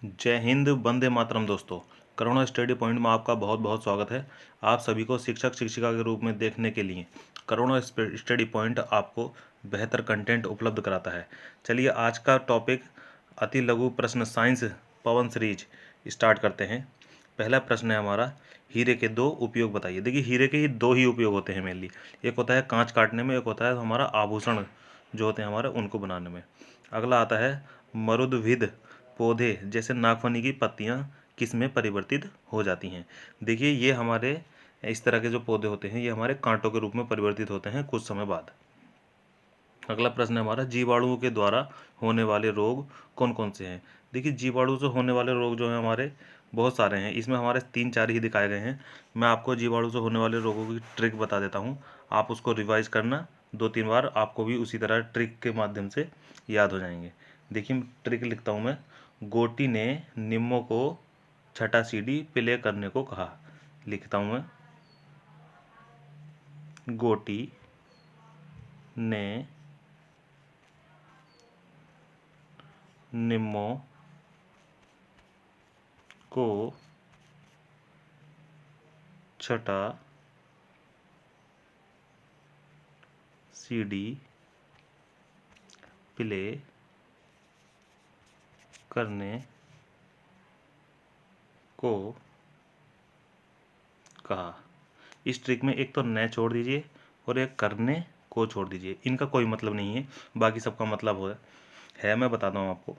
जय हिंद, वंदे मातरम दोस्तों। करुणा study point में आपका बहुत बहुत स्वागत है। आप सभी को शिक्षक शिक्षिका के रूप में देखने के लिए करुणा स्टडी पॉइंट आपको बेहतर कंटेंट उपलब्ध कराता है। चलिए आज का टॉपिक अति लघु प्रश्न साइंस पवन सीरीज स्टार्ट करते हैं। पहला प्रश्न है हमारा, हीरे के दो उपयोग बताइए। देखिए, हीरे के ही दो ही उपयोग होते हैं मेनली। एक होता है कांच काटने में, एक होता है हमारा आभूषण जो होते हैं हमारे उनको बनाने में। अगला आता है, मरुदभिद पौधे जैसे नागफनी की पत्तियां किस में परिवर्तित हो जाती हैं। देखिए, ये हमारे इस तरह के जो पौधे होते हैं ये हमारे कांटों के रूप में परिवर्तित होते हैं कुछ समय बाद। अगला प्रश्न है हमारा, जीवाणुओं के द्वारा होने वाले रोग कौन कौन से हैं। देखिए, जीवाणु से होने वाले रोग जो हैं हमारे बहुत सारे हैं। इसमें हमारे 3-4 ही दिखाए गए हैं। मैं आपको जीवाणु से होने वाले रोगों की ट्रिक बता देता हूँ, आप उसको रिवाइज करना 2-3 बार, आपको भी उसी तरह ट्रिक के माध्यम से याद हो जाएंगे। देखिए, ट्रिक लिखता हूँ मैं। गोटी ने निम्मो को छठा सीडी प्ले करने को कहा। लिखता हूँ मैं, गोटी ने निम्मो को छठा सीडी प्ले करने को कहा। इस ट्रिक में एक तो न छोड़ दीजिए और एक करने को छोड़ दीजिए। इनका कोई मतलब नहीं है, बाकी सबका मतलब है। मैं बताता हूँ आपको।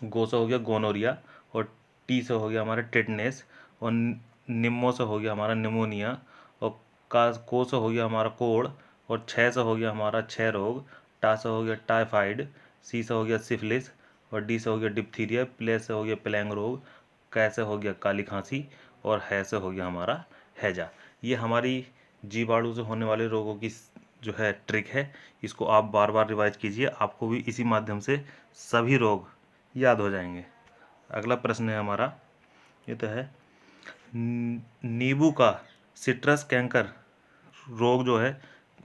गो से हो गया गोनोरिया, और टी से हो गया हमारा टेटनेस, और निम्मो से हो गया हमारा निमोनिया, और का को से हो गया हमारा कोड़, और छः से हो गया हमारा क्षय रोग, टा से हो गया टाइफाइड, सी से हो गया सिफिलिस, और डी से हो गया डिप्थीरिया, प्ले से हो गया प्लैंग रोग, कै से हो गया काली खांसी, और है से हो गया हमारा हैजा। ये हमारी जीवाणु से होने वाले रोगों की जो है ट्रिक है। इसको आप बार बार रिवाइज कीजिए, आपको भी इसी माध्यम से सभी रोग याद हो जाएंगे। अगला प्रश्न है हमारा, ये तो है, नींबू का सिट्रस कैंकर रोग जो है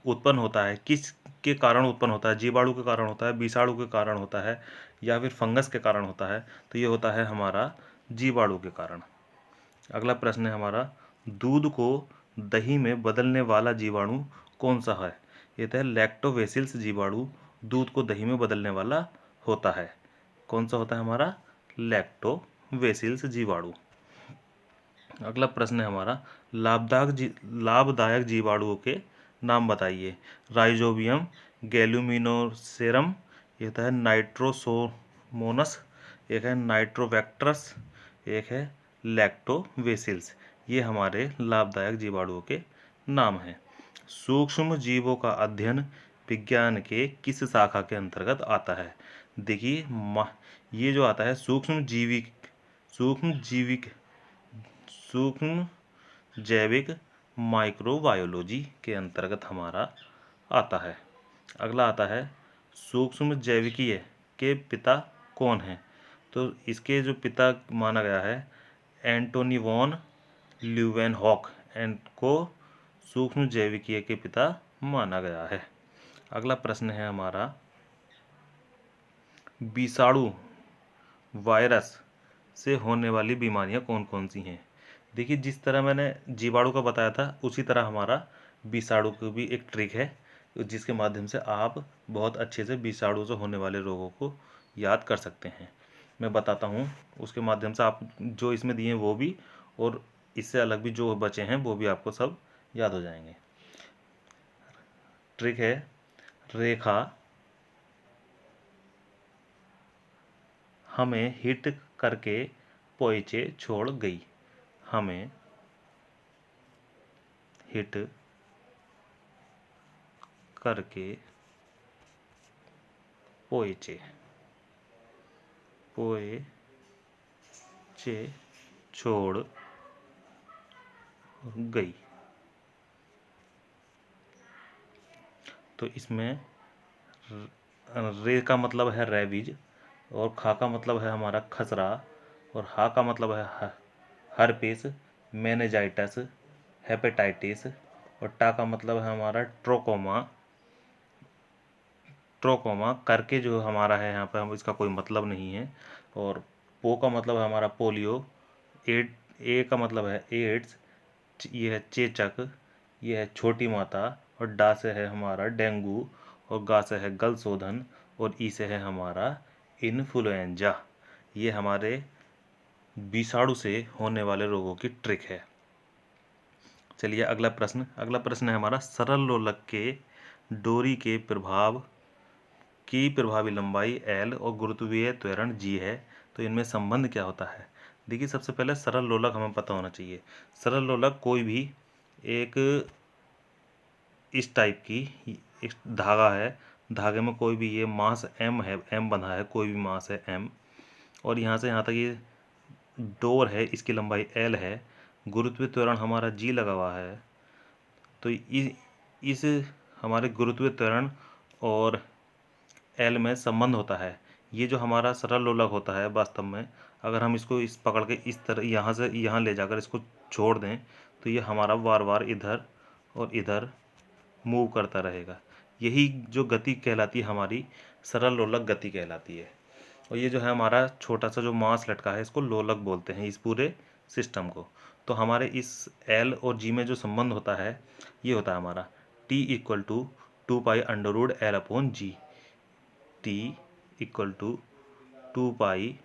उत्पन्न होता है किस के कारण उत्पन्न होता है। जीवाणु के कारण होता है, विषाणु के कारण होता है, या फिर फंगस के कारण होता है। तो ये होता है हमारा जीवाणु के कारण। अगला प्रश्न है हमारा, दूध को दही में बदलने वाला जीवाणु कौन सा है। ये तो है, लैक्टोबैसिलस जीवाणु दूध को दही में बदलने वाला होता है। कौन सा होता है हमारा, लैक्टोबैसिलस जीवाणु। अगला प्रश्न है हमारा, लाभदायक जीवाणुओं के नाम बताइए। राइजोबियम, गैल्यूमिनोसेरम, ये होता है नाइट्रोसोमोनस, एक है नाइट्रोबैक्टरस, एक है लैक्टोबैसिलस। ये हमारे लाभदायक जीवाणुओं के नाम हैं। सूक्ष्म जीवों का अध्ययन विज्ञान के किस शाखा के अंतर्गत आता है। देखिए, ये जो आता है सूक्ष्म जैविक माइक्रोबायोलॉजी के अंतर्गत हमारा आता है। अगला आता है, सूक्ष्म जैविकीय के पिता कौन हैं। तो इसके जो पिता माना गया है, एंटोनी वॉन ल्यूवेनहॉक को सूक्ष्म जैविकीय के पिता माना गया है। अगला प्रश्न है हमारा, विषाणु वायरस से होने वाली बीमारियां कौन कौन सी हैं। देखिए, जिस तरह मैंने जीवाणु का बताया था उसी तरह हमारा विषाणु की भी एक ट्रिक है, जिसके माध्यम से आप बहुत अच्छे से विषाणु से होने वाले रोगों को याद कर सकते हैं। मैं बताता हूँ, उसके माध्यम से आप जो इसमें दिए हैं वो भी, और इससे अलग भी जो बचे हैं वो भी आपको सब याद हो जाएंगे। ट्रिक है, रेखा हमें हिट करके पोइचे छोड़ गई। हमें हिट करके पोइचे छोड़ गई। तो इसमें रे का मतलब है रेबीज, और खा का मतलब है हमारा खसरा, और हा का मतलब है हर्पिस, मेनेजाइटिस, हेपेटाइटिस, और टा का मतलब है हमारा ट्रोकोमा। करके जो हमारा है यहाँ पे, हम इसका कोई मतलब नहीं है। और पो का मतलब है हमारा पोलियो, ए का मतलब है एड्स, ये है चेचक, ये है छोटी माता, और डा से है हमारा डेंगू, और गा से है गल शोधन, और ई से है हमारा इन्फ्लुएंजा। ये हमारे विषाणु से होने वाले रोगों की ट्रिक है। चलिए अगला प्रश्न है हमारा, सरल लोलक के डोरी के प्रभाव की प्रभावी लंबाई L और गुरुत्वीय त्वरण G है, तो इनमें संबंध क्या होता है। देखिए सबसे पहले सरल लोलक हमें पता होना चाहिए। सरल लोलक कोई भी एक इस टाइप की एक धागा है, धागे में कोई भी ये मास M है, M बंधा है, कोई भी मास है M, और यहाँ से यहाँ तक ये डोर है, इसकी लंबाई L है, गुरुत्वीय त्वरण हमारा G लगा हुआ है। तो इस हमारे गुरुत्वीय त्वरण और L में संबंध होता है। ये जो हमारा सरल लोलक होता है, वास्तव में अगर हम इसको इस पकड़ के इस तरह यहाँ से यहाँ ले जाकर इसको छोड़ दें, तो ये हमारा बार बार इधर और इधर मूव करता रहेगा। यही जो गति कहलाती है हमारी सरल लोलक गति कहलाती है। और ये जो है हमारा छोटा सा जो मास लटका है, इसको लोलक बोलते हैं इस पूरे सिस्टम को। तो हमारे इस L और G में जो संबंध होता है, ये होता है हमारा T equal to 2π√L/G, T equal to 2π√L/G।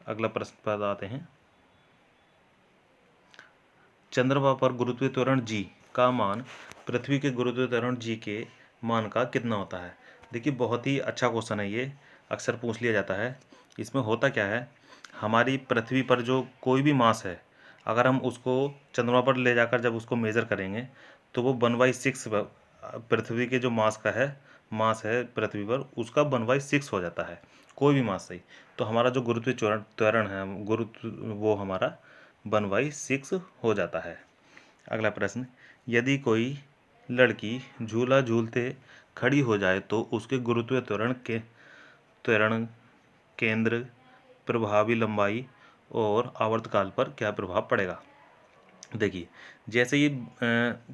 अगला प्रश्न पर आते हैं। चंद्रमा पर गुरुत्वीय त्वरण G का मान पृथ्वी के गुरुत्वीय त्वरण G के मान का कितना होता है। देखिए बहुत ही अच्छा क्वेश्चन है ये, अक्सर पूछ लिया जाता है। इसमें होता क्या है, हमारी पृथ्वी पर जो कोई भी मास है, अगर हम उसको चंद्रमा पर ले जाकर जब उसको मेज़र करेंगे, तो वो 1/6 पृथ्वी के जो मास है पृथ्वी पर, उसका 1/6 हो जाता है, कोई भी मास सही। तो हमारा जो गुरुत्वीय त्वरण है, वो हमारा 1/6 हो जाता है। अगला प्रश्न, यदि कोई लड़की झूला झूलते खड़ी हो जाए तो उसके गुरुत्वीय त्वरण केंद्र, प्रभावी लंबाई और आवर्तकाल पर क्या प्रभाव पड़ेगा। देखिए जैसे ही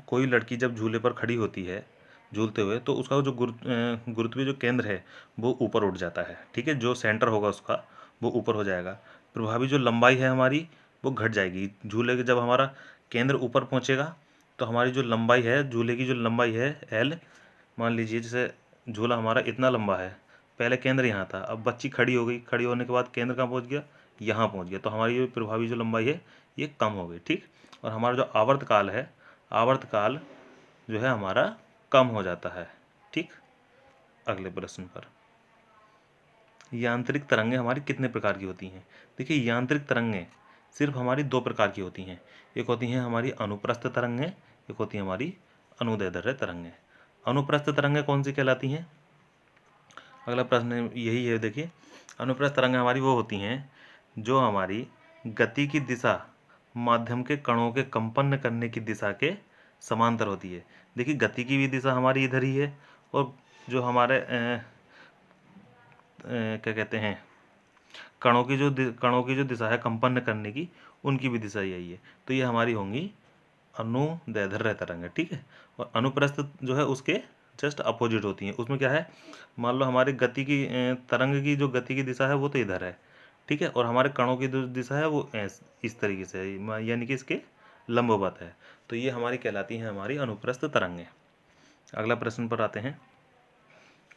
कोई लड़की जब झूले पर खड़ी होती है झूलते हुए, तो उसका जो गुरुत्वीय जो केंद्र है वो ऊपर उठ जाता है, ठीक है, जो सेंटर होगा उसका वो ऊपर हो जाएगा। प्रभावी जो लंबाई है हमारी वो घट जाएगी। झूले के जब हमारा केंद्र ऊपर पहुंचेगा, तो हमारी जो लंबाई है, झूले की जो लंबाई है L, मान लीजिए जैसे झूला हमारा इतना लंबा है, पहले केंद्र यहाँ था, अब बच्ची खड़ी हो गई, खड़ी होने के बाद केंद्र कहाँ पहुँच गया, यहाँ पहुँच गया, तो हमारी ये प्रभावी जो लंबाई है ये कम हो गई, ठीक। और हमारा जो आवर्तकाल है, आवर्तकाल जो है हमारा कम हो जाता है, ठीक। अगले प्रश्न पर, यांत्रिक तरंगें हमारी कितने प्रकार की होती हैं। देखिए यांत्रिक तरंगें सिर्फ हमारी 2 प्रकार की होती हैं, एक होती हैं हमारी अनुप्रस्थ तरंगें, एक होती है हमारी अनुदैर्ध्य तरंगें। अनुप्रस्थ तरंगें कौन सी कहलाती हैं। अगला प्रश्न यही है, देखिए अनुप्रस्थ तरंगें हमारी वो होती हैं जो हमारी गति की दिशा माध्यम के कणों के कंपन करने की दिशा के समांतर होती है। देखिए गति की भी दिशा हमारी इधर ही है, और जो हमारे क्या कहते हैं, कणों की जो दिशा है कंपन करने की, उनकी भी दिशा यही है। तो ये हमारी होंगी अनुदैर्ध्य तरंगें, ठीक है। और अनुप्रस्थ जो है उसके जस्ट अपोजिट होती हैं। उसमें क्या है, मान लो हमारे गति की तरंग की जो गति की दिशा है वो तो इधर है, ठीक है, और हमारे कणों की जो दिशा है वो इस तरीके से है, यानी कि इसके लंबवत है। तो ये हमारी कहलाती हैं हमारी अनुप्रस्थ तरंगें। अगला प्रश्न पर आते हैं,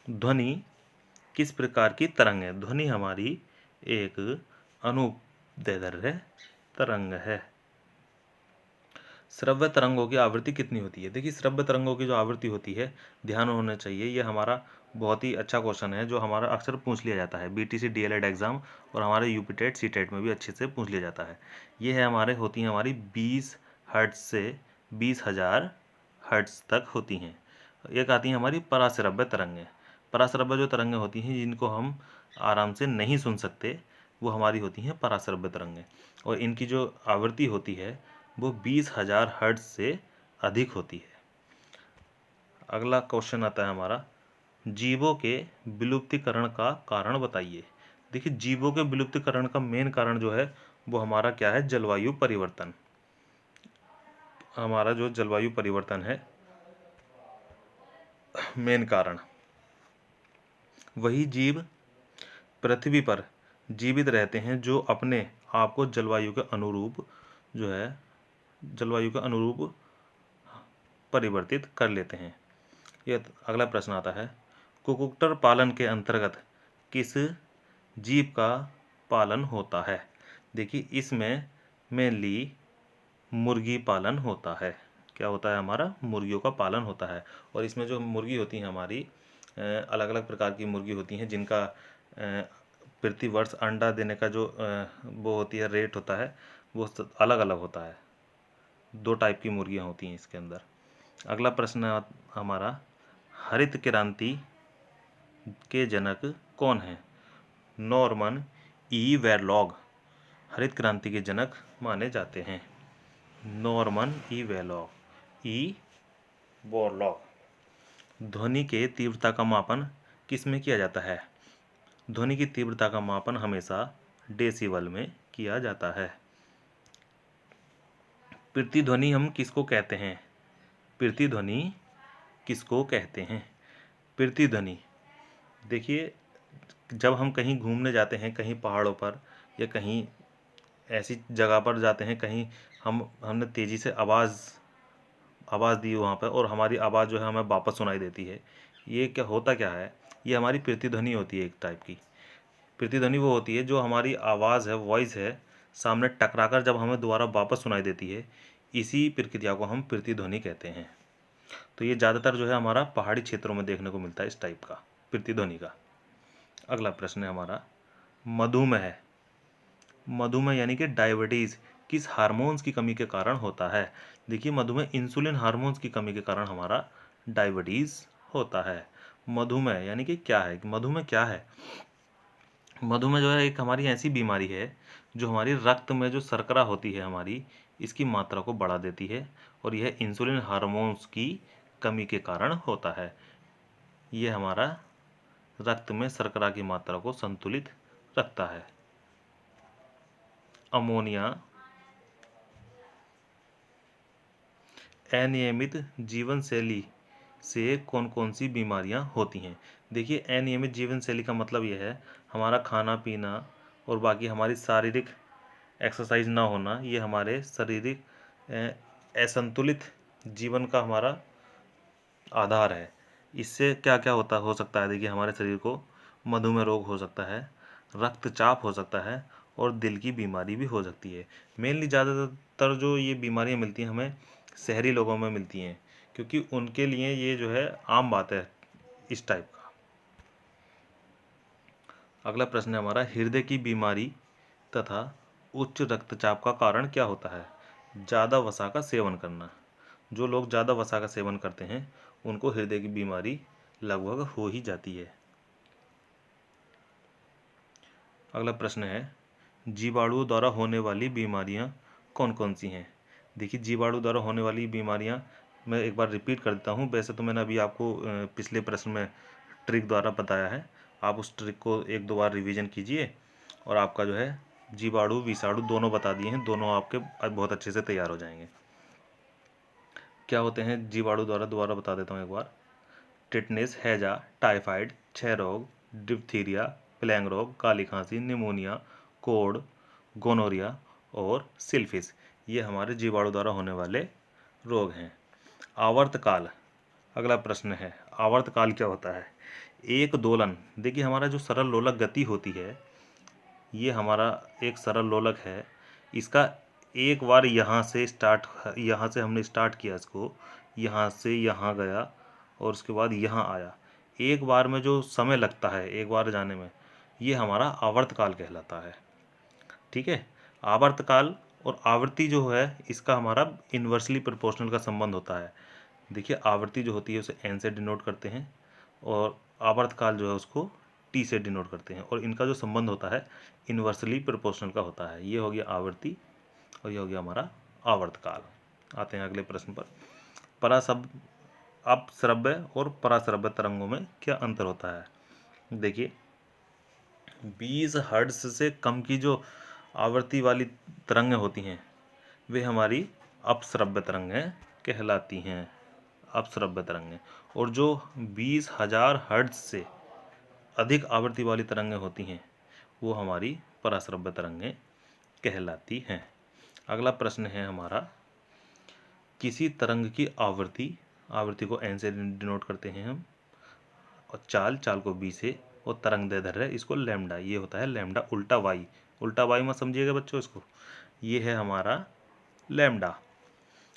ध्वनि किस प्रकार की तरंग है। ध्वनि हमारी एक अनुदैर्ध्य तरंग है। श्रव्य तरंगों की आवृत्ति कितनी होती है। देखिए श्रव्य तरंगों की जो आवृत्ति होती है, ध्यान होना चाहिए, ये हमारा बहुत ही अच्छा क्वेश्चन है जो हमारा अक्सर पूछ लिया जाता है BTC DLED एग्जाम, और हमारे यूपीटेट सीटेट में भी अच्छे से पूछ लिया जाता है। ये है होती हैं हमारी 20 हर्ट्ज से 20,000 हर्ट्ज तक होती हैं। एक आती हैं हमारी पराश्रव्य तरंगें। पराश्रव्य जो तरंगें होती हैं जिनको हम आराम से नहीं सुन सकते, वो हमारी होती हैं पराश्रव्य तरंगें, और इनकी जो आवृत्ति होती है वो 20,000 हर्ट्ज से अधिक होती है। अगला क्वेश्चन आता है हमारा, जीवों के विलुप्तीकरण का कारण बताइए। देखिए जीवों के विलुप्तीकरण का मेन कारण जो है वो हमारा क्या है, जलवायु परिवर्तन। हमारा जो जलवायु परिवर्तन है मेन कारण। वही जीव पृथ्वी पर जीवित रहते हैं जो अपने आप को जलवायु के अनुरूप जो है जलवायु के अनुरूप परिवर्तित कर लेते हैं। यह अगला प्रश्न आता है, कुक्कुटर पालन के अंतर्गत किस जीव का पालन होता है? देखिए इसमें मेनली मुर्गी पालन होता है। क्या होता है? हमारा मुर्गियों का पालन होता है। और इसमें जो मुर्गी होती हैं हमारी अलग अलग प्रकार की मुर्गी होती हैं जिनका प्रति वर्ष अंडा देने का जो वो होती है रेट होता है वो अलग अलग होता है। 2 टाइप की मुर्गियाँ होती हैं इसके अंदर। अगला प्रश्न हमारा, हरित क्रांति के जनक कौन हैं? नॉर्मन ई बोरलॉग हरित क्रांति के जनक माने जाते हैं। Norman E Borlaug. ध्वनि के तीव्रता का मापन किस में किया जाता है? ध्वनि की तीव्रता का मापन हमेशा डेसिबल में किया जाता है। प्रतिध्वनि हम किसको कहते हैं? प्रतिध्वनि किसको कहते हैं? प्रतिध्वनि, देखिए जब हम कहीं घूमने जाते हैं, कहीं पहाड़ों पर या कहीं ऐसी जगह पर जाते हैं, कहीं हमने तेज़ी से आवाज़ दी वहाँ पर और हमारी आवाज़ जो है हमें वापस सुनाई देती है। ये क्या है? ये हमारी प्रतिध्वनि होती है एक टाइप की। प्रतिध्वनि वो होती है जो हमारी आवाज़ है, वॉइस है, सामने टकराकर जब हमें दोबारा वापस सुनाई देती है, इसी प्रक्रिया को हम प्रतिध्वनि कहते हैं। तो ये ज़्यादातर जो है हमारा पहाड़ी क्षेत्रों में देखने को मिलता है इस टाइप का प्रतिध्वनि का। अगला प्रश्न है हमारा, मधुमेह यानी कि डायबिटीज़ किस हार्मोन्स की कमी के कारण होता है? देखिए मधुमेह इंसुलिन हार्मोन्स की कमी के कारण हमारा डायबिटीज़ होता है। मधुमेह यानी कि क्या है? मधुमेह क्या है? मधुमेह जो है एक हमारी ऐसी बीमारी है जो हमारी रक्त में जो शर्करा होती है हमारी, इसकी मात्रा को बढ़ा देती है और यह इंसुलिन हार्मोन्स की कमी के कारण होता है। यह हमारा रक्त में शर्करा की मात्रा को संतुलित रखता है। अमोनिया, अनियमित जीवन शैली से कौन कौन सी बीमारियां होती हैं? देखिए अनियमित जीवन शैली का मतलब यह है हमारा खाना पीना और बाकी हमारी शारीरिक एक्सरसाइज ना होना, ये हमारे शारीरिक असंतुलित जीवन का हमारा आधार है। इससे क्या क्या हो सकता है? देखिए हमारे शरीर को मधुमेह रोग हो सकता है, रक्तचाप हो सकता है और दिल की बीमारी भी हो सकती है। मेनली ज़्यादातर जो ये बीमारियां मिलती हैं हमें शहरी लोगों में मिलती हैं, क्योंकि उनके लिए ये जो है आम बात है इस टाइप का। अगला प्रश्न है हमारा, हृदय की बीमारी तथा उच्च रक्तचाप का कारण क्या होता है? ज़्यादा वसा का सेवन करना। जो लोग ज़्यादा वसा का सेवन करते हैं उनको हृदय की बीमारी लगभग हो ही जाती है। अगला प्रश्न है, जीवाणुओं द्वारा होने वाली बीमारियां कौन कौन सी हैं? देखिए जीवाणु द्वारा होने वाली बीमारियां मैं एक बार रिपीट कर देता हूं। वैसे तो मैंने अभी आपको पिछले प्रश्न में ट्रिक द्वारा बताया है, आप उस ट्रिक को एक दो बार रिवीजन कीजिए और आपका जो है जीवाणु विषाणु दोनों बता दिए हैं, दोनों आपके बहुत अच्छे से तैयार हो जाएंगे। क्या होते हैं जीवाणु द्वारा, दोबारा बता देता हूँ एक बार। टिटनेस, हैजा, टाइफाइड, क्षय रोग, डिप्थीरिया, प्लेग रोग, काली खांसी, निमोनिया, कोड़, गोनोरिया और सिल्फिस, ये हमारे जीवाणु द्वारा होने वाले रोग हैं। आवर्तकाल, अगला प्रश्न है, आवर्तकाल क्या होता है? एक दोलन, देखिए हमारा जो सरल लोलक गति होती है, ये हमारा एक सरल लोलक है, इसका एक बार यहाँ से हमने स्टार्ट किया इसको, यहाँ से यहाँ गया और उसके बाद यहाँ आया, एक बार में जो समय लगता है एक बार जाने में, ये हमारा आवर्तकाल कहलाता है। ठीक है, आवर्तकाल और आवृत्ति जो है इसका हमारा इन्वर्सली प्रोपोर्शनल का संबंध होता है। देखिए आवृत्ति जो होती है उसे एन से डिनोट करते हैं और आवर्तकाल जो है उसको टी से डिनोट करते हैं, और इनका जो संबंध होता है इन्वर्सली प्रोपोर्शनल का होता है। ये हो गया आवृत्ति और ये हो गया हमारा आवर्तकाल। आते हैं अगले प्रश्न पर, अपश्रव्य और पराश्रव्य तरंगों में क्या अंतर होता है? देखिए 20 हर्ट्ज से कम की जो आवृत्ति वाली तरंगें होती हैं वे हमारी अपश्रव्य तरंगें कहलाती हैं, अपश्रव्य तरंगें। और जो 20,000 हर्ट्ज से अधिक आवृत्ति वाली तरंगें होती हैं वो हमारी पराश्रव्य तरंगें कहलाती हैं। अगला प्रश्न है हमारा, किसी तरंग की आवृत्ति को एन से डिनोट करते हैं हम, और चाल को बी से, और तरंग दैर्ध्य इसको लैम्डा, ये होता है लैम्डा उल्टा वाई मत समझिएगा बच्चों इसको, ये है हमारा लैम्डा।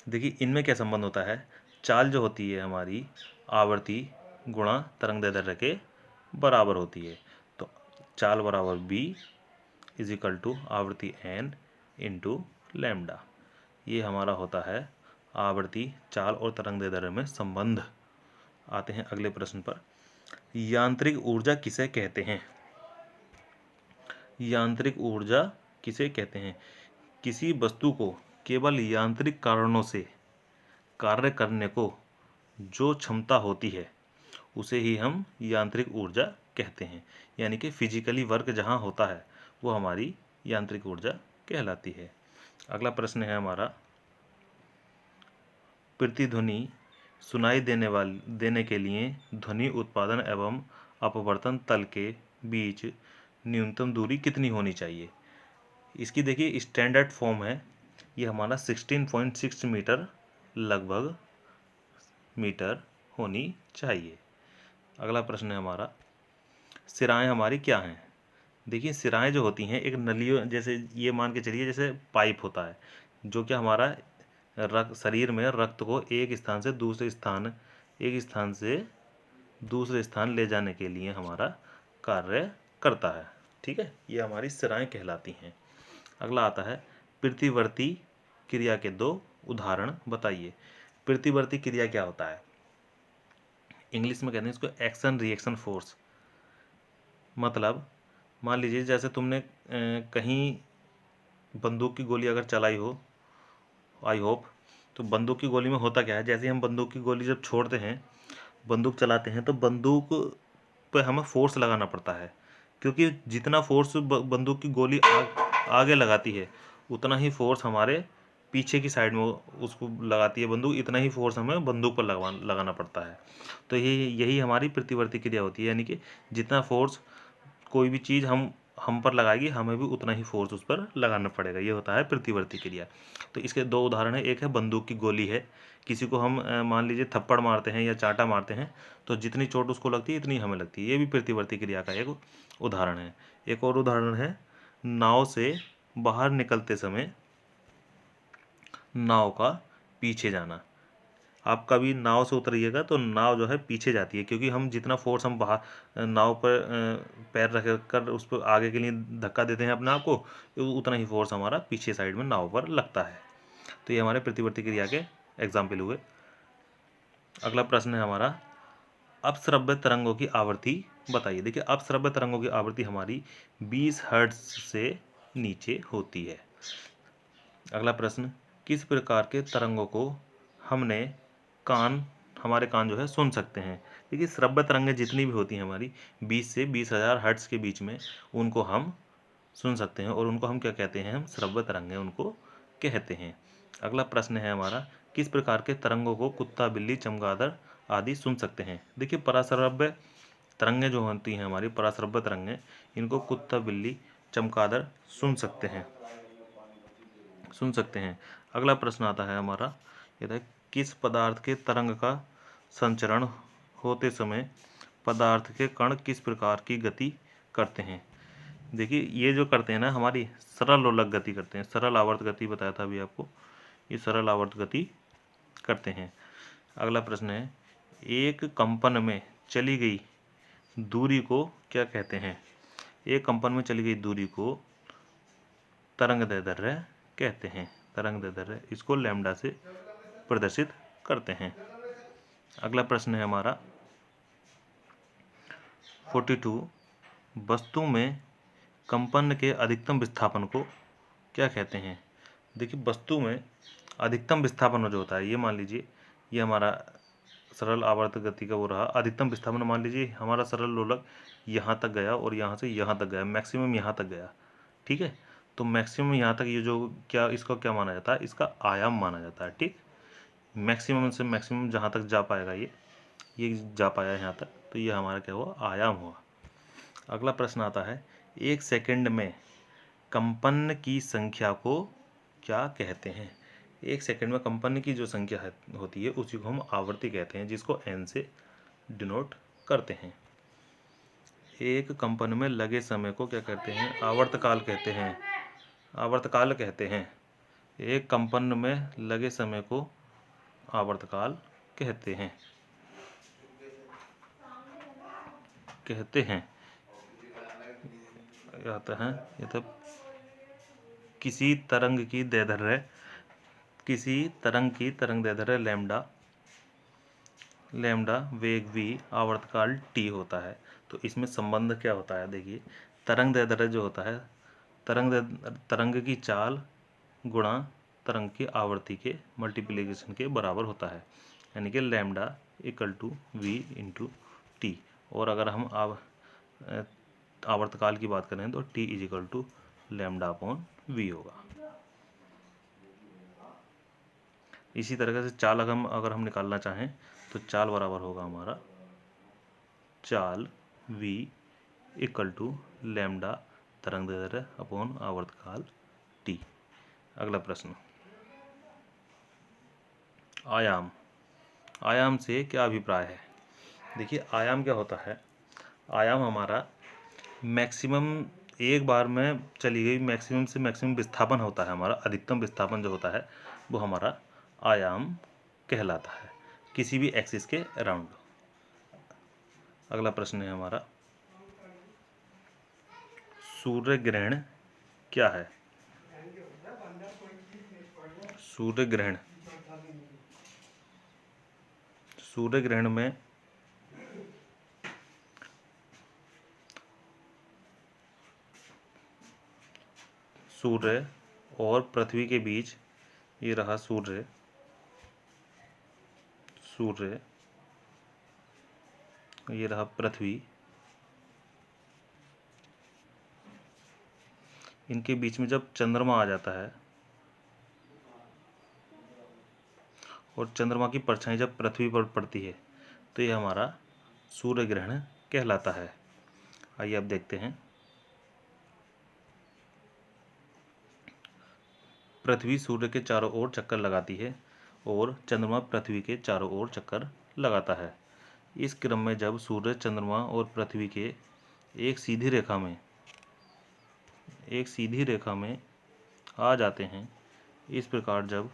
देखिए इनमें क्या संबंध होता है, चाल जो होती है हमारी आवर्ती गुणा तरंग दैर्ध्य के बराबर होती है, तो चाल बराबर बी इज इक्वल टू आवृत्ति एन इंटू लैम्डा। ये हमारा होता है आवर्ती चाल और तरंग दैर्ध्य में संबंध। आते हैं अगले प्रश्न पर, यांत्रिक ऊर्जा किसे कहते हैं? यांत्रिक ऊर्जा किसे कहते हैं? किसी वस्तु को केवल यांत्रिक कारणों से कार्य करने को जो क्षमता होती है उसे ही हम यांत्रिक ऊर्जा कहते हैं। यानी कि फिजिकली वर्क जहाँ होता है वो हमारी यांत्रिक ऊर्जा कहलाती है। अगला प्रश्न है हमारा, प्रतिध्वनि सुनाई देने के लिए ध्वनि उत्पादन एवं अपवर्तन तल के बीच न्यूनतम दूरी कितनी होनी चाहिए? इसकी देखिए स्टैंडर्ड फॉर्म है, ये हमारा 16.6 मीटर लगभग मीटर होनी चाहिए। अगला प्रश्न है हमारा, सिराएं हमारी क्या हैं? देखिए सिराएं जो होती हैं एक नलियों जैसे, ये मान के चलिए जैसे पाइप होता है जो कि हमारा शरीर में रक्त को एक स्थान से दूसरे स्थान ले जाने के लिए हमारा कार्य करता है। ठीक है, ये हमारी सिराएं कहलाती हैं। अगला आता है, प्रतिवर्ती क्रिया के 2 उदाहरण बताइए। प्रतिवर्ती क्रिया क्या होता है? इंग्लिश में कहते हैं इसको एक्शन रिएक्शन फोर्स। मतलब मान लीजिए जैसे तुमने कहीं बंदूक की गोली अगर चलाई हो, आई होप, तो बंदूक की गोली में होता क्या है, जैसे हम बंदूक की गोली जब छोड़ते हैं, बंदूक चलाते हैं, तो बंदूक पे हमें फोर्स लगाना पड़ता है, क्योंकि जितना फोर्स बंदूक की गोली आगे लगाती है उतना ही फोर्स हमारे पीछे की साइड में उसको लगाती है बंदूक, इतना ही फोर्स हमें बंदूक पर लगाना पड़ता है। तो यही हमारी प्रतिवर्ती क्रिया होती है, यानी कि जितना फोर्स कोई भी चीज़ हम पर लगाएगी हमें भी उतना ही फोर्स उस पर लगाना पड़ेगा, ये होता है प्रतिवर्ती क्रिया। तो इसके 2 उदाहरण है, एक है बंदूक की गोली है, किसी को हम मान लीजिए थप्पड़ मारते हैं या चाटा मारते हैं तो जितनी चोट उसको लगती है इतनी हमें लगती है, ये भी प्रतिवर्ती क्रिया का एक उदाहरण है। एक और उदाहरण है, नाव से बाहर निकलते समय नाव का पीछे जाना। आप कभी नाव से उतरिएगा तो नाव जो है पीछे जाती है, क्योंकि हम जितना फोर्स हम बाहर नाव पर पैर रख कर उस पर आगे के लिए धक्का देते हैं अपने आप को, उतना ही फोर्स हमारा पीछे साइड में नाव पर लगता है। तो ये हमारे प्रतिवर्ती क्रिया के एग्जाम्पल हुए। अगला प्रश्न है हमारा, अपश्रव्य तरंगों की आवृत्ति बताइए। देखिए अपश्रव्य तरंगों की आवृत्ति हमारी 20 हर्ट्ज से नीचे होती है। अगला प्रश्न, किस प्रकार के तरंगों को हमारे कान जो है सुन सकते हैं? देखिए श्रव्य तरंगें जितनी भी होती हैं हमारी 20 से 20,000 हर्ट्ज के बीच में, उनको हम सुन सकते हैं और उनको हम क्या कहते हैं? हम श्रव्य तरंगें उनको कहते हैं। अगला प्रश्न है हमारा, किस प्रकार के तरंगों को कुत्ता, बिल्ली, चमगादड़ आदि सुन सकते हैं? देखिए पराश्रव्य तरंगें जो होती हैं हमारी पराश्रव्य तरंगें, इनको कुत्ता, बिल्ली, चमगादड़ सुन सकते हैं। अगला प्रश्न आता है हमारा, कहता है किस पदार्थ के तरंग का संचरण होते समय पदार्थ के कण किस प्रकार की गति करते हैं? देखिए ये जो करते हैं ना हमारी सरल लोलक गति करते हैं, सरल आवर्त गति बताया था अभी आपको, ये सरल आवर्त गति करते हैं। अगला प्रश्न है, एक कंपन में चली गई दूरी को क्या कहते हैं? एक कंपन में चली गई दूरी को तरंग दैर्ध्य कहते हैं। तरंग दैर्ध्य इसको लैम्डा से प्रदर्शित करते हैं। अगला प्रश्न है हमारा 42, वस्तु में कंपन के अधिकतम विस्थापन को क्या कहते हैं? देखिए वस्तु में अधिकतम विस्थापन जो होता है, ये मान लीजिए ये हमारा सरल आवर्त गति का वो रहा, अधिकतम विस्थापन मान लीजिए हमारा सरल लोलक यहाँ तक गया और यहाँ से यहाँ तक गया, मैक्सिमम यहाँ तक गया। ठीक है, तो मैक्सिमम यहाँ तक ये जो क्या इसको क्या माना जाता है? इसका आयाम माना जाता है। ठीक, मैक्सिमम से मैक्सिमम जहाँ तक जा पाएगा ये जा पाया यहाँ तक, तो ये हमारा क्या हुआ? आयाम हुआ। अगला प्रश्न आता है, 1 सेकंड में कंपन की संख्या को क्या कहते हैं? 1 सेकंड में कंपन की जो संख्या होती है उसी को हम आवर्ती कहते हैं, जिसको n से डिनोट करते हैं। एक कंपन में लगे समय को क्या कहते हैं? आवर्तकाल कहते हैं। आवर्तकाल कहते हैं। एक कंपन में लगे समय को आवर्तकाल कहते हैं। आता है ये तो किसी तरंग की दैर्ध्य लैम्डा वेग v आवर्तकाल t होता है। तो इसमें संबंध क्या होता है? देखिए, तरंग दैर्ध्य जो होता है, तरंग की चाल गुणा तरंग की आवर्ती के मल्टीप्लिकेशन के बराबर होता है, यानी कि lambda equal to v into T. और अगर हम आवर्तकाल की बात करें तो t is equal to lambda upon v होगा। इसी तरह से चाल अगर हम निकालना चाहें तो चाल बराबर होगा हमारा चाल v इक्वल टू लैम्डा तरंग दैर्ध्य अपॉन आवर्तकाल t। अगला प्रश्न, आयाम से क्या अभिप्राय है? देखिए, आयाम क्या होता है? आयाम हमारा मैक्सिमम एक बार में चली गई मैक्सिमम से मैक्सिमम विस्थापन होता है। हमारा अधिकतम विस्थापन जो होता है वो हमारा आयाम कहलाता है, किसी भी एक्सिस के अराउंड। अगला प्रश्न है हमारा, सूर्य ग्रहण क्या है? सूर्य ग्रहण में सूर्य और पृथ्वी के बीच, ये रहा सूर्य, ये रहा पृथ्वी, इनके बीच में जब चंद्रमा आ जाता है और चंद्रमा की परछाई जब पृथ्वी पर पड़ती है तो ये हमारा सूर्य ग्रहण कहलाता है। आइए अब देखते हैं। पृथ्वी सूर्य के चारों ओर चक्कर लगाती है और चंद्रमा पृथ्वी के चारों ओर चक्कर लगाता है। इस क्रम में जब सूर्य, चंद्रमा और पृथ्वी के एक सीधी रेखा में आ जाते हैं, इस प्रकार जब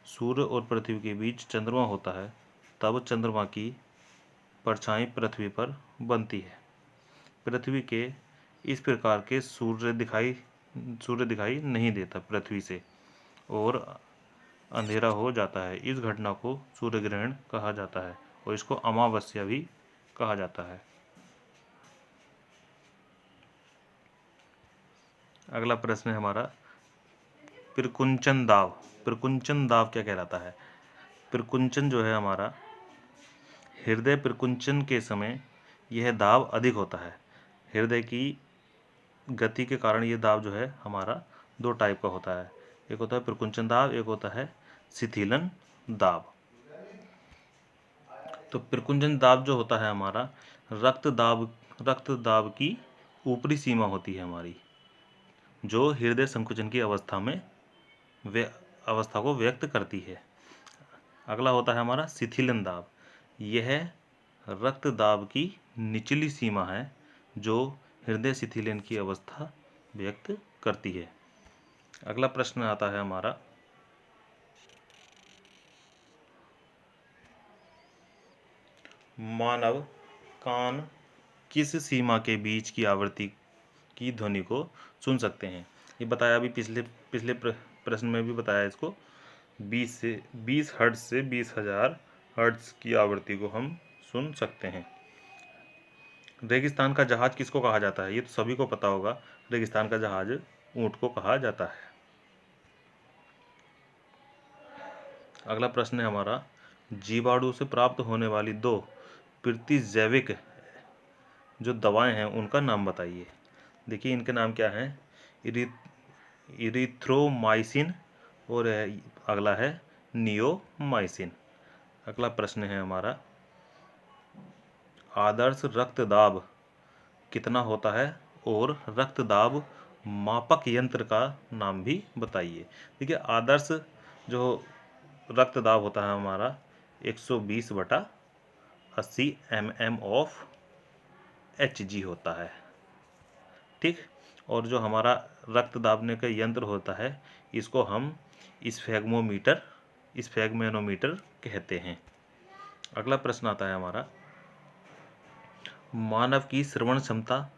सूर्य और पृथ्वी के बीच चंद्रमा होता है तब चंद्रमा की परछाई पृथ्वी पर बनती है। पृथ्वी के इस प्रकार के सूर्य दिखाई नहीं देता पृथ्वी से और अंधेरा हो जाता है। इस घटना को सूर्य ग्रहण कहा जाता है और इसको अमावस्या भी कहा जाता है। अगला प्रश्न है हमारा, प्रकुंचन दाब क्या कहलाता है? प्रकुंचन जो है हमारा, हृदय प्रकुंचन के समय यह दाब अधिक होता है। हृदय की गति के कारण ये दाब जो है हमारा दो टाइप का होता है, एक होता है प्रकुंचन दाब, एक होता है शिथिलन दाब। तो प्रकुंचन दाब जो होता है हमारा, रक्त दाब की ऊपरी सीमा होती है हमारी, जो हृदय संकुचन की अवस्था को व्यक्त करती है। अगला होता है हमारा शिथिलन दाब। यह रक्त दाब की निचली सीमा है जो हृदय शिथिलन की अवस्था व्यक्त करती है। अगला प्रश्न आता है हमारा, मानव कान किस सीमा के बीच की आवृत्ति की ध्वनि को सुन सकते हैं? ये बताया अभी पिछले प्रश्न में भी बताया, इसको 20 हर्ट्ज से 20,000 हर्ट्ज की आवृत्ति को हम सुन सकते हैं। रेगिस्तान का जहाज किसको कहा जाता है? ये तो सभी को पता होगा, रेगिस्तान का जहाज ऊंट को कहा जाता है। अगला प्रश्न है हमारा, जीवाणु से प्राप्त होने वाली 2 प्रतिजैविक जो दवाएं हैं उनका नाम बताइए। देखिए, इनके नाम क्या हैं? इरिथ्रोमाइसिन और अगला है नियोमाइसिन। अगला प्रश्न है हमारा, आदर्श रक्तदाब कितना होता है और रक्त दाब मापक यंत्र का नाम भी बताइए। देखिए आदर्श जो रक्त दाब होता है हमारा 120/80 mm ऑफ Hg होता है, ठीक। और जो हमारा रक्त दाबने का यंत्र होता है इसको हम स्फेग्मोमीटर कहते हैं। अगला प्रश्न आता है हमारा, मानव की श्रवण क्षमता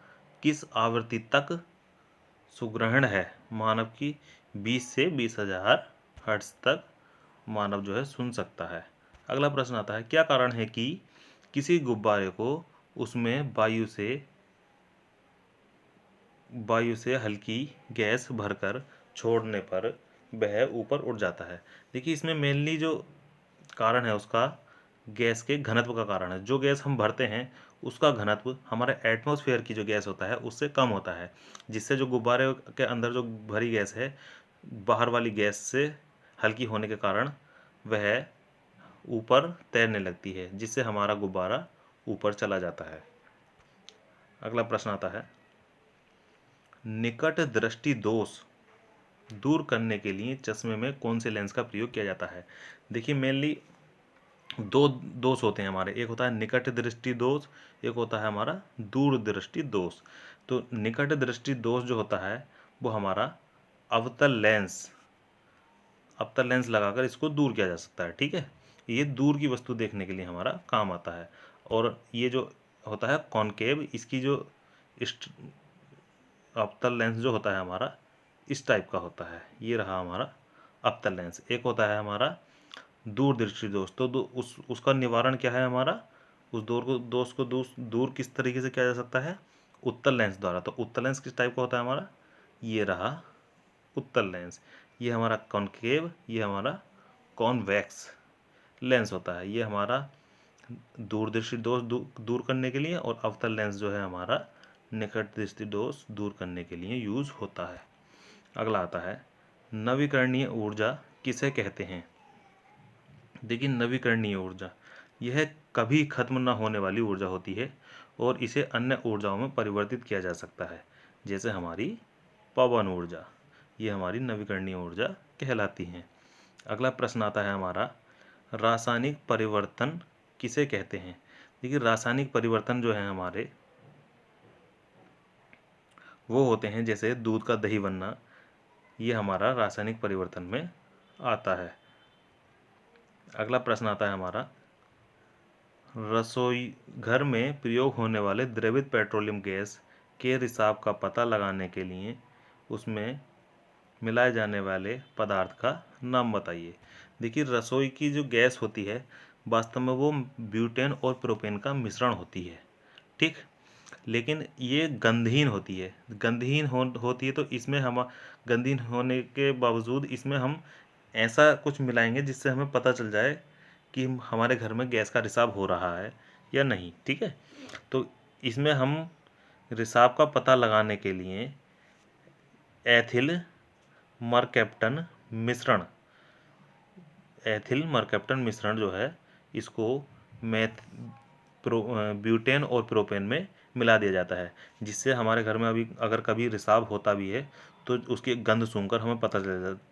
किस आवृत्ति तक सुग्रहण है। मानव की 20 से 20,000 हर्ट्ज तक मानव जो है सुन सकता है। अगला प्रश्न आता है, क्या कारण है कि किसी गुब्बारे को उसमें वायु से हल्की गैस भरकर छोड़ने पर वह ऊपर उड़ जाता है। देखिए इसमें मेनली जो कारण है उसका गैस के घनत्व का कारण है। जो गैस हम भरते हैं उसका घनत्व हमारे एटमॉस्फेयर की जो गैस होता है उससे कम होता है, जिससे जो गुब्बारे के अंदर जो भरी गैस है बाहर वाली गैस से हल्की होने के कारण वह ऊपर तैरने लगती है, जिससे हमारा गुब्बारा ऊपर चला जाता है। अगला प्रश्न आता है, निकट दृष्टि दोष दूर करने के लिए चश्मे में कौन से लेंस का प्रयोग किया जाता है। देखिए मेनली दो दोष होते हैं हमारे, एक होता है निकट दृष्टि दोष, एक होता है हमारा दूर दृष्टि दोष। तो निकट दृष्टि दोष जो होता है वो हमारा अवतल लेंस लगाकर इसको दूर किया जा सकता है, ठीक है। ये दूर की वस्तु देखने के लिए हमारा काम आता है। और ये जो होता है कॉनकेव, इसकी जो अवतल लेंस जो होता है हमारा इस टाइप का होता है। ये रहा हमारा अवतल लेंस। एक होता है हमारा दूरदृष्टि दोष। तो उसका निवारण क्या है हमारा, उस दोष को दूर किस तरीके से किया जा सकता है, उत्तल लेंस द्वारा। तो उत्तल लेंस किस टाइप का होता है हमारा, ये रहा उत्तल लेंस। ये हमारा कॉनकेव, ये हमारा कॉन्वेक्स लेंस होता है। ये हमारा दूरदृष्टि दोष दूर करने के लिए, और अवतल लेंस जो है हमारा निकट दृष्टि दोष दूर करने के लिए यूज होता है। अगला आता है, नवीकरणीय ऊर्जा किसे कहते हैं। देखिए नवीकरणीय ऊर्जा यह कभी खत्म न होने वाली ऊर्जा होती है और इसे अन्य ऊर्जाओं में परिवर्तित किया जा सकता है, जैसे हमारी पवन ऊर्जा। ये हमारी नवीकरणीय ऊर्जा कहलाती हैं। अगला प्रश्न आता है हमारा, रासायनिक परिवर्तन किसे कहते हैं। देखिए रासायनिक परिवर्तन जो है हमारे वो होते हैं जैसे दूध का दही बनना, ये हमारा रासायनिक परिवर्तन में आता है। अगला प्रश्न आता है हमारा, रसोई घर में प्रयोग होने वाले द्रवित पेट्रोलियम गैस के रिसाव का पता लगाने के लिए उसमें मिलाए जाने वाले पदार्थ का नाम बताइए। देखिए रसोई की जो गैस होती है वास्तव में वो ब्यूटेन और प्रोपेन का मिश्रण होती है, ठीक। लेकिन ये गंधहीन होती है। होती है तो इसमें हम गंधहीन होने के बावजूद इसमें हम ऐसा कुछ मिलाएंगे जिससे हमें पता चल जाए कि हमारे घर में गैस का रिसाव हो रहा है या नहीं, ठीक है। तो इसमें हम रिसाव का पता लगाने के लिए एथिल मरकैप्टन मिश्रण जो है इसको ब्यूटेन और प्रोपेन में मिला दिया जाता है, जिससे हमारे घर में अभी अगर कभी रिसाव होता भी है तो उसकी गंध सूंघकर हमें पता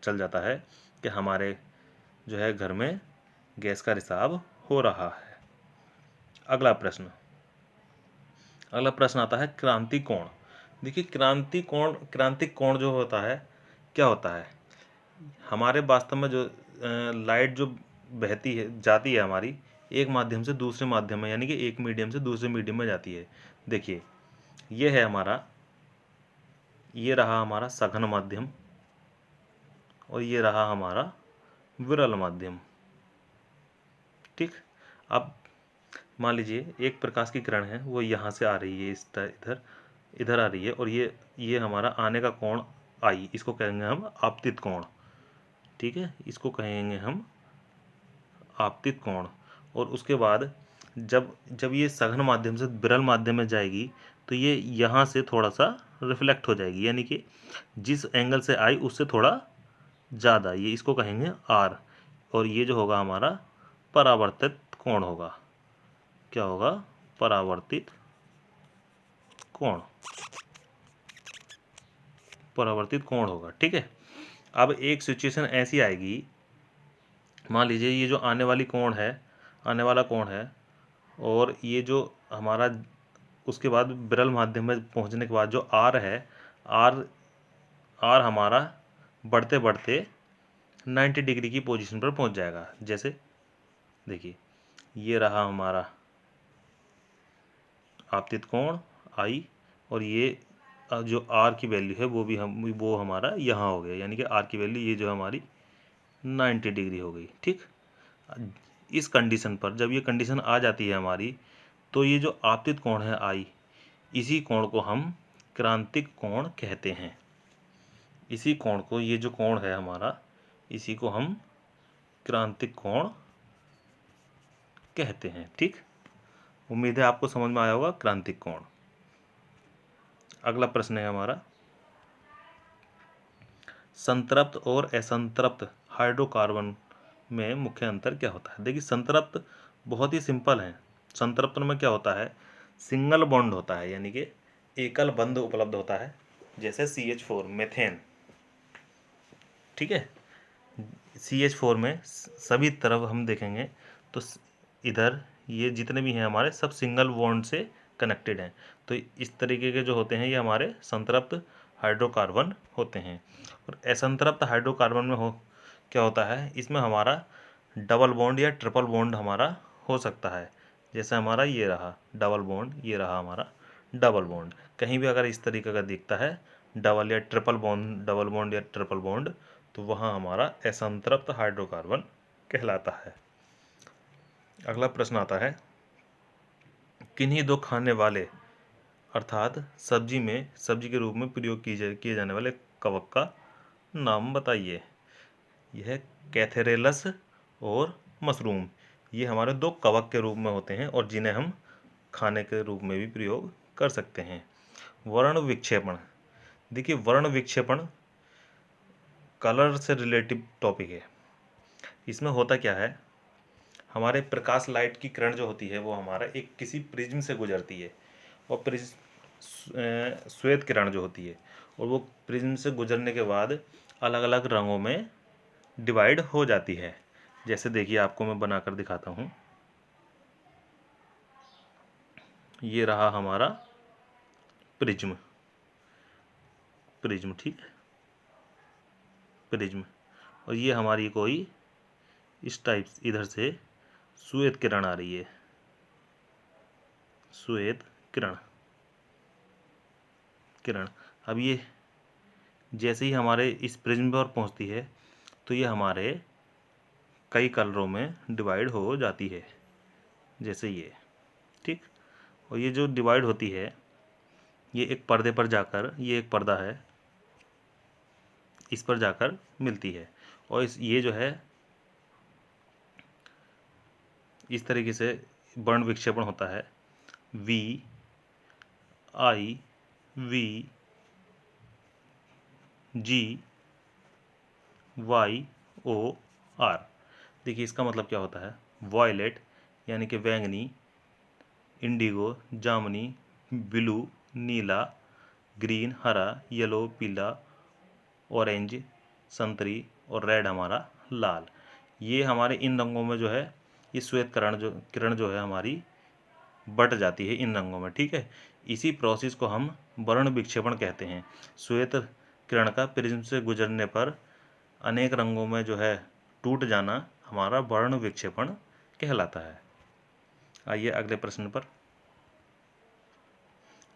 चल जाता है कि हमारे जो है घर में गैस का रिसाव हो रहा है। अगला प्रश्न आता है, क्रांति कोण। देखिए क्रांतिक कोण जो होता है क्या होता है, हमारे वास्तव में जो लाइट जो बहती है जाती है हमारी एक माध्यम से दूसरे माध्यम में, यानी कि एक मीडियम से दूसरे मीडियम में जाती है। देखिए ये है हमारा, ये रहा हमारा सघन माध्यम और ये रहा हमारा विरल माध्यम, ठीक। अब मान लीजिए एक प्रकाश की किरण है वो यहाँ से आ रही है, इधर आ रही है, और ये हमारा आने का कोण आई, इसको कहेंगे हम आपतित कोण, ठीक है। इसको कहेंगे हम आपतित कोण। और उसके बाद जब ये सघन माध्यम से विरल माध्यम में जाएगी तो ये यहाँ से थोड़ा सा रिफ्लेक्ट हो जाएगी, यानी कि जिस एंगल से आई उससे थोड़ा ज़्यादा, ये इसको कहेंगे आर। और ये जो होगा हमारा परावर्तित कोण होगा। क्या होगा, परावर्तित कोण, परावर्तित कोण होगा। ठीक है, अब एक सिचुएशन ऐसी आएगी, मान लीजिए ये जो आने वाली कोण है, आने वाला कोण है, और ये जो हमारा उसके बाद विरल माध्यम में पहुंचने के बाद जो आर है, आर आर हमारा बढ़ते बढ़ते 90 डिग्री की पोजीशन पर पहुंच जाएगा। जैसे देखिए ये रहा हमारा आपतित कोण आई, और ये जो आर की वैल्यू है वो हमारा यहाँ हो गया, यानी कि आर की वैल्यू ये जो हमारी 90 डिग्री हो गई। ठीक, इस कंडीशन पर जब ये कंडीशन आ जाती है हमारी, तो ये जो आपतित कोण है आई, इसी कोण को हम क्रांतिक कोण कहते हैं। इसी कोण को, ये जो कोण है हमारा, इसी को हम क्रांतिक कोण कहते हैं। ठीक, उम्मीद है आपको समझ में आया होगा क्रांतिक कोण। अगला प्रश्न है हमारा, संतृप्त और असंतृप्त हाइड्रोकार्बन में मुख्य अंतर क्या होता है। देखिए संतृप्त बहुत ही सिंपल है। संतृप्त में क्या होता है, सिंगल बॉन्ड होता है, यानी कि एकल बंध उपलब्ध होता है, जैसे CH4 मेथेन। ठीक है, CH4 में सभी तरफ हम देखेंगे तो इधर ये जितने भी हैं हमारे सब सिंगल बॉन्ड से कनेक्टेड हैं। तो इस तरीके के जो होते हैं ये हमारे संतृप्त हाइड्रोकार्बन होते हैं। और असंतृप्त हाइड्रोकार्बन में क्या होता है, इसमें हमारा डबल बॉन्ड या ट्रिपल बॉन्ड हमारा हो सकता है। जैसे हमारा ये रहा डबल बॉन्ड, ये रहा हमारा डबल बॉन्ड। कहीं भी अगर इस तरीके का दिखता है डबल या ट्रिपल बॉन्ड, डबल बॉन्ड या ट्रिपल बॉन्ड, तो वहाँ हमारा असंतृप्त हाइड्रोकार्बन कहलाता है। अगला प्रश्न आता है, किन्हीं दो खाने वाले अर्थात सब्जी के रूप में प्रयोग किए जाने वाले कवक का नाम बताइए। यह कैथेरेलस और मशरूम, ये हमारे दो कवक के रूप में होते हैं और जिन्हें हम खाने के रूप में भी प्रयोग कर सकते हैं। वर्ण विक्षेपण, देखिए वर्ण विक्षेपण कलर से रिलेटिव टॉपिक है। इसमें होता क्या है, हमारे प्रकाश लाइट की किरण जो होती है वो हमारा एक किसी प्रिज्म से गुजरती है, और श्वेत किरण जो होती है, और वो प्रिज्म से गुजरने के बाद अलग अलग रंगों में डिवाइड हो जाती है। जैसे देखिए आपको मैं बनाकर दिखाता हूँ, ये रहा हमारा प्रिज्म, ठीक है, प्रिज्म, और ये हमारी कोई इस टाइप इधर से श्वेत किरण आ रही है, श्वेत किरण। अब ये जैसे ही हमारे इस प्रिज्म पर पहुंचती है तो ये हमारे कई कलरों में डिवाइड हो जाती है, जैसे ये। ठीक, और ये जो डिवाइड होती है ये एक पर्दे पर जाकर, ये एक पर्दा है, इस पर जाकर मिलती है, और ये जो है इस तरीके से वर्ण विक्षेपण होता है। VIVOR, देखिए इसका मतलब क्या होता है, वॉयलेट यानी कि बैंगनी, इंडिगो जामुनी, ब्लू नीला, ग्रीन हरा, येलो पीला, ऑरेंज संतरी, और रेड हमारा लाल। ये हमारे इन रंगों में जो है ये श्वेत किरण जो है हमारी बट जाती है इन रंगों में। ठीक है, इसी प्रोसेस को हम वर्ण विक्षेपण कहते हैं। श्वेत किरण का प्रिज्म से गुजरने पर अनेक रंगों में जो है टूट जाना हमारा वर्ण विक्षेपण कहलाता है। आइए अगले प्रश्न पर,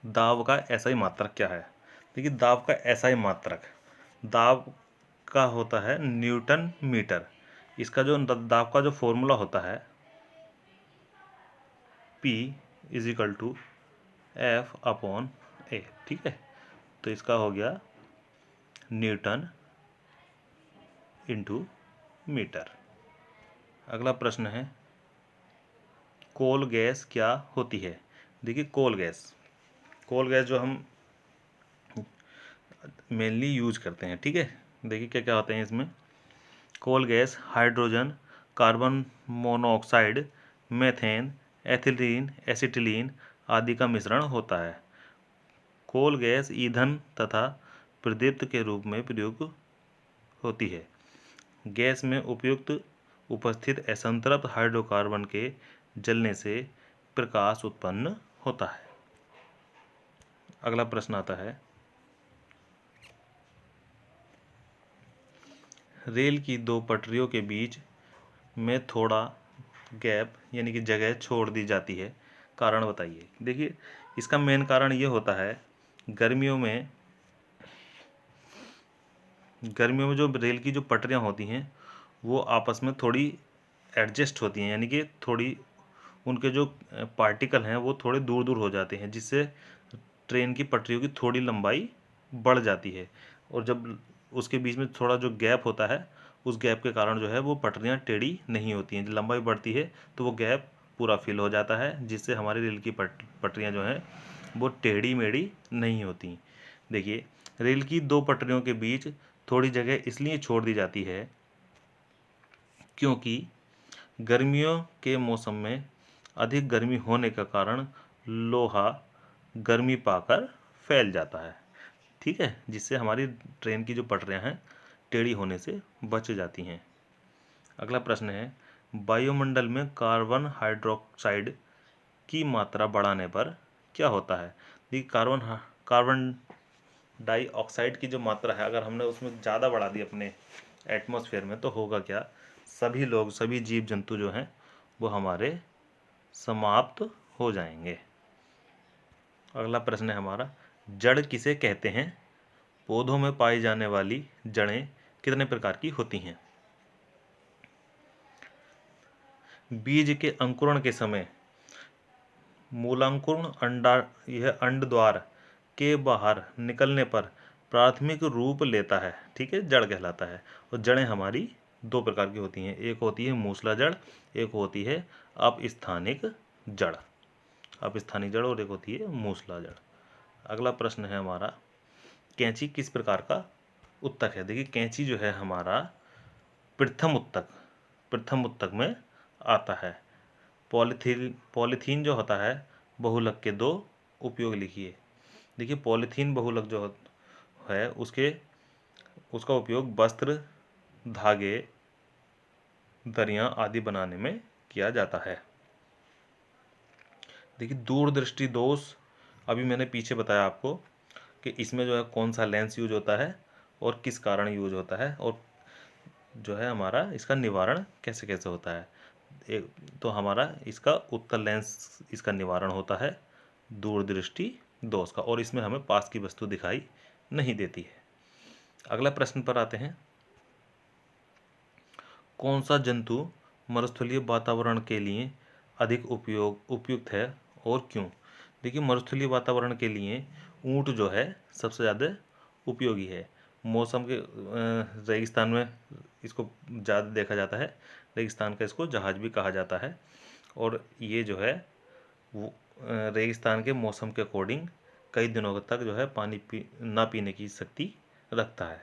दाब का एसआई मात्रक क्या है। देखिए दाब का एसआई मात्रक, दाब का होता है न्यूटन मीटर। इसका जो दाब का जो फॉर्मूला होता है P = F/A। ठीक है, तो इसका हो गया न्यूटन इंटू मीटर। अगला प्रश्न है, कोल गैस क्या होती है। देखिए कोल गैस जो हम मेनली यूज करते हैं। ठीक है, देखिए क्या क्या होते हैं इसमें। Coal gas hydrogen, carbon monoxide, methane, ethylene, acetylene आदि का मिश्रण होता है। कोल गैस ईंधन तथा प्रदीप्त के रूप में प्रयोग होती है। गैस में उपयुक्त उपस्थित असंतृप्त हाइड्रोकार्बन के जलने से प्रकाश उत्पन्न होता है। अगला प्रश्न आता है, रेल की दो पटरियों के बीच में थोड़ा गैप यानी कि जगह छोड़ दी जाती है, कारण बताइए। देखिए, इसका मेन कारण ये होता है, गर्मियों में जो रेल की जो पटरियाँ होती हैं वो आपस में थोड़ी एडजस्ट होती हैं, यानी कि थोड़ी उनके जो पार्टिकल हैं वो थोड़े दूर दूर हो जाते हैं, जिससे ट्रेन की पटरियों की थोड़ी लंबाई बढ़ जाती है। और जब उसके बीच में थोड़ा जो गैप होता है, उस गैप के कारण जो है वो पटरियाँ टेढ़ी नहीं होती हैं। जब लंबाई बढ़ती है तो वो गैप पूरा फिल हो जाता है, जिससे हमारी रेल की पटरियाँ जो हैं वो टेढ़ी मेढ़ी नहीं होती। देखिए, रेल की दो पटरियों के बीच थोड़ी जगह इसलिए छोड़ दी जाती है क्योंकि गर्मियों के मौसम में अधिक गर्मी होने का कारण लोहा गर्मी पाकर फैल जाता है, ठीक है, जिससे हमारी ट्रेन की जो पटरियां हैं टेढ़ी होने से बच जाती हैं। अगला प्रश्न है, वायुमंडल में कार्बन हाइड्रोक्साइड की मात्रा बढ़ाने पर क्या होता है। देखिए, कार्बन डाइऑक्साइड की जो मात्रा है, अगर हमने उसमें ज़्यादा बढ़ा दी अपने एटमॉस्फेयर में, तो होगा क्या, सभी लोग, सभी जीव जंतु जो हैं वो हमारे समाप्त हो जाएंगे। अगला प्रश्न है हमारा, जड़ किसे कहते हैं। पौधों में पाई जाने वाली जड़ें कितने प्रकार की होती हैं। बीज के अंकुरण के समय मूलांकुरण यह अंड द्वार के बाहर निकलने पर प्राथमिक रूप लेता है, ठीक है, जड़ कहलाता है। और जड़ें हमारी दो प्रकार की होती हैं, एक होती है मूसला जड़, एक होती है अपस्थानिक जड़। अपस्थानिक जड़ और एक होती है मूसला जड़। अगला प्रश्न है हमारा, कैंची किस प्रकार का उत्तक है। देखिए, कैंची जो है हमारा प्रथम उत्तक में आता है। पॉलीथीन जो होता है बहुलक के दो उपयोग लिखिए। देखिए, पॉलीथीन बहुलक जो है उसका उपयोग वस्त्र, धागे, दरियां आदि बनाने में किया जाता है। देखिए, दूरदृष्टि दोष अभी मैंने पीछे बताया आपको कि इसमें जो है कौन सा लेंस यूज होता है और किस कारण यूज होता है, और जो है हमारा इसका निवारण कैसे कैसे होता है। एक तो हमारा इसका उत्तल लेंस इसका निवारण होता है दूरदृष्टि दोष का, और इसमें हमें पास की वस्तु दिखाई नहीं देती है। अगला प्रश्न पर आते हैं, कौन सा जंतु मरुस्थलीय वातावरण के लिए अधिक उपयुक्त है और क्यों। देखिए, मरुस्थलीय वातावरण के लिए ऊंट जो है सबसे ज़्यादा उपयोगी है। मौसम के रेगिस्तान में इसको ज़्यादा देखा जाता है, रेगिस्तान का इसको जहाज भी कहा जाता है, और ये जो है वो रेगिस्तान के मौसम के अकॉर्डिंग कई दिनों तक जो है पानी ना पीने की शक्ति रखता है।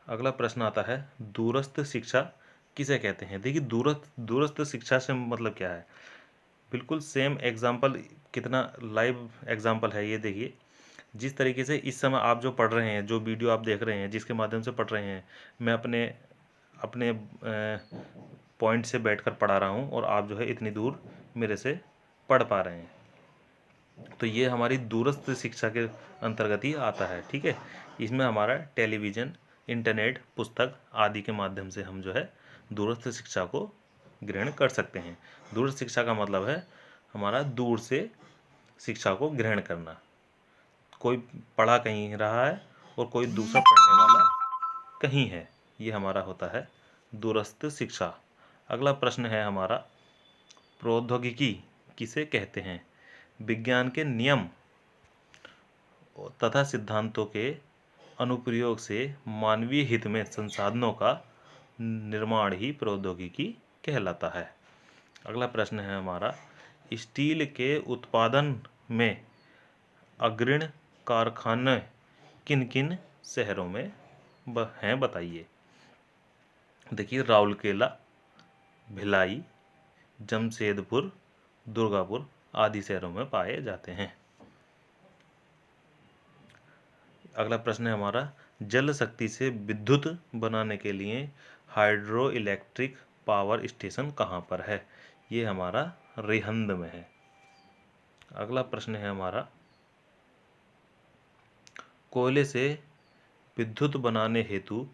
अगला प्रश्न आता है, दूरस्थ शिक्षा किसे कहते हैं। देखिए, दूरस्थ शिक्षा से मतलब क्या है। बिल्कुल सेम एग्जाम्पल, कितना लाइव एग्जाम्पल है ये देखिए। जिस तरीके से इस समय आप जो पढ़ रहे हैं, जो वीडियो आप देख रहे हैं, जिसके माध्यम से पढ़ रहे हैं, मैं अपने अपने पॉइंट से बैठकर पढ़ा रहा हूँ और आप जो है इतनी दूर मेरे से पढ़ पा रहे हैं, तो ये हमारी दूरस्थ शिक्षा के अंतर्गत ही आता है, ठीक है। इसमें हमारा टेलीविज़न, इंटरनेट, पुस्तक आदि के माध्यम से हम जो है दूरस्थ शिक्षा को ग्रहण कर सकते हैं। दूरस्थ शिक्षा का मतलब है हमारा दूर से शिक्षा को ग्रहण करना। कोई पढ़ा कहीं रहा है और कोई दूसरा पढ़ने वाला कहीं है, ये हमारा होता है दूरस्थ शिक्षा। अगला प्रश्न है हमारा, प्रौद्योगिकी किसे कहते हैं। विज्ञान के नियम तथा सिद्धांतों के अनुप्रयोग से मानवीय हित में संसाधनों का निर्माण ही प्रौद्योगिकी कहलाता है। अगला प्रश्न है हमारा, स्टील के उत्पादन में अग्रणी कारखाने किन किन शहरों में हैं बताइए। देखिए, राउरकेला, भिलाई, जमशेदपुर, दुर्गापुर आदि शहरों में पाए जाते हैं। अगला प्रश्न है हमारा, जल शक्ति से विद्युत बनाने के लिए हाइड्रो इलेक्ट्रिक पावर स्टेशन कहाँ पर है? ये हमारा रिहंद में है। अगला प्रश्न है हमारा, कोयले से विद्युत बनाने हेतु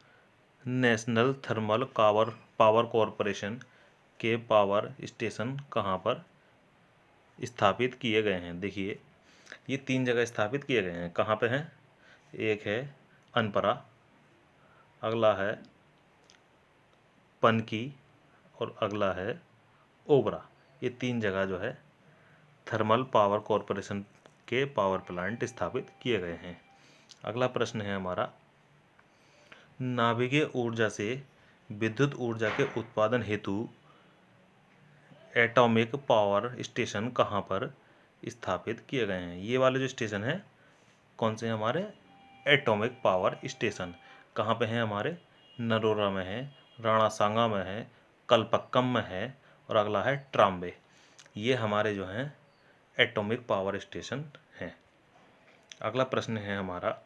नेशनल थर्मल पावर कॉरपोरेशन के पावर स्टेशन कहाँ पर स्थापित किए गए हैं? देखिए, ये 3 जगह स्थापित किए गए हैं। कहाँ पे हैं? एक है अनपरा, अगला है पनकी और अगला है ओबरा। ये 3 जगह जो है थर्मल पावर कॉरपोरेशन के पावर प्लांट स्थापित किए गए हैं। अगला प्रश्न है हमारा, नाभिकीय ऊर्जा से विद्युत ऊर्जा के उत्पादन हेतु एटॉमिक पावर स्टेशन कहाँ पर स्थापित किए गए हैं? ये वाले जो स्टेशन हैं कौन से हैं हमारे? Atomic power station. कहाँ पे हैं हमारे? नरोरा में है, राणा सांगा में है, कलपक्कम में है और अगला है ट्राम्बे। ये हमारे जो हैं एटॉमिक पावर स्टेशन हैं। अगला प्रश्न है हमारा,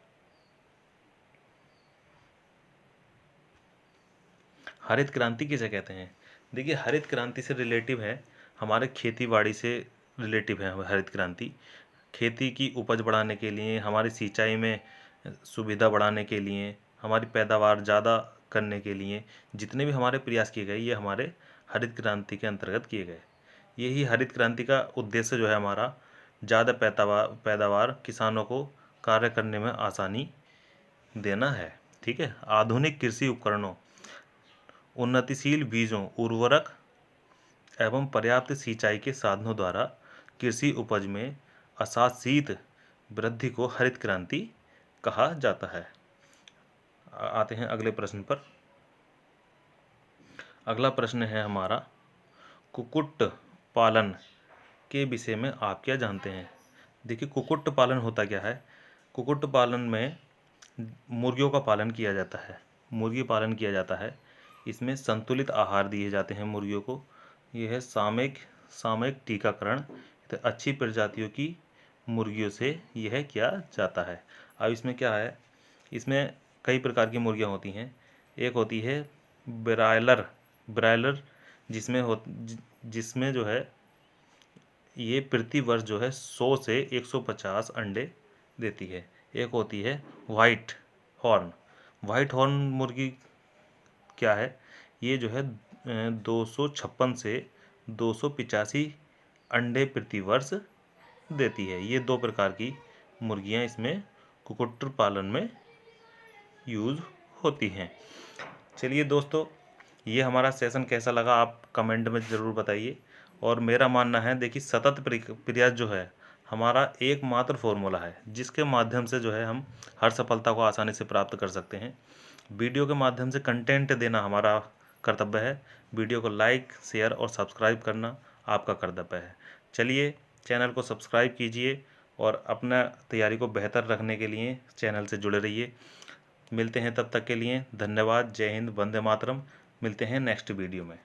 हरित क्रांति किसे कहते हैं? देखिए, हरित क्रांति से रिलेटिव है, हमारे खेती बाड़ी से रिलेटिव है हरित क्रांति। खेती की उपज बढ़ाने के लिए, हमारी सिंचाई में सुविधा बढ़ाने के लिए, हमारी पैदावार ज़्यादा करने के लिए जितने भी हमारे प्रयास किए गए, ये हमारे हरित क्रांति के अंतर्गत किए गए। यही हरित क्रांति का उद्देश्य जो है हमारा, ज़्यादा पैदावार किसानों को कार्य करने में आसानी देना है। ठीक है। आधुनिक कृषि उपकरणों, उन्नतिशील बीजों, उर्वरक एवं पर्याप्त सिंचाई के साधनों द्वारा कृषि उपज में अशासित वृद्धि को हरित क्रांति कहा जाता है। आते हैं अगले प्रश्न पर। अगला प्रश्न है हमारा, कुक्कुट पालन के विषय में आप क्या जानते हैं? देखिए, कुक्कुट पालन होता क्या है? कुक्कुट पालन में मुर्गियों का पालन किया जाता है, मुर्गी पालन किया जाता है। इसमें संतुलित आहार दिए जाते हैं मुर्गियों को। यह है सामयिक टीकाकरण अच्छी प्रजातियों की मुर्गियों से यह किया जाता है। अब इसमें क्या है, इसमें कई प्रकार की मुर्गियां होती हैं। एक होती है ब्रायलर जिसमें जो है ये प्रति वर्ष जो है 100 से 150 अंडे देती है। एक होती है वाइट हॉर्न मुर्गी। क्या है ये? जो है 256 से 285 अंडे प्रति वर्ष देती है। ये 2 प्रकार की मुर्गियां इसमें कुक्कुट पालन में यूज़ होती हैं। चलिए दोस्तों, ये हमारा सेशन कैसा लगा आप कमेंट में ज़रूर बताइए। और मेरा मानना है, देखिए, सतत प्रयास जो है हमारा एकमात्र फॉर्मूला है जिसके माध्यम से जो है हम हर सफलता को आसानी से प्राप्त कर सकते हैं। वीडियो के माध्यम से कंटेंट देना हमारा कर्तव्य है। वीडियो को लाइक, शेयर और सब्सक्राइब करना आपका कर्तव्य है। चलिए, चैनल को सब्सक्राइब कीजिए और अपना तैयारी को बेहतर रखने के लिए चैनल से जुड़े रहिए। मिलते हैं, तब तक के लिए धन्यवाद। जय हिंद, वंदे मातरम। मिलते हैं नेक्स्ट वीडियो में।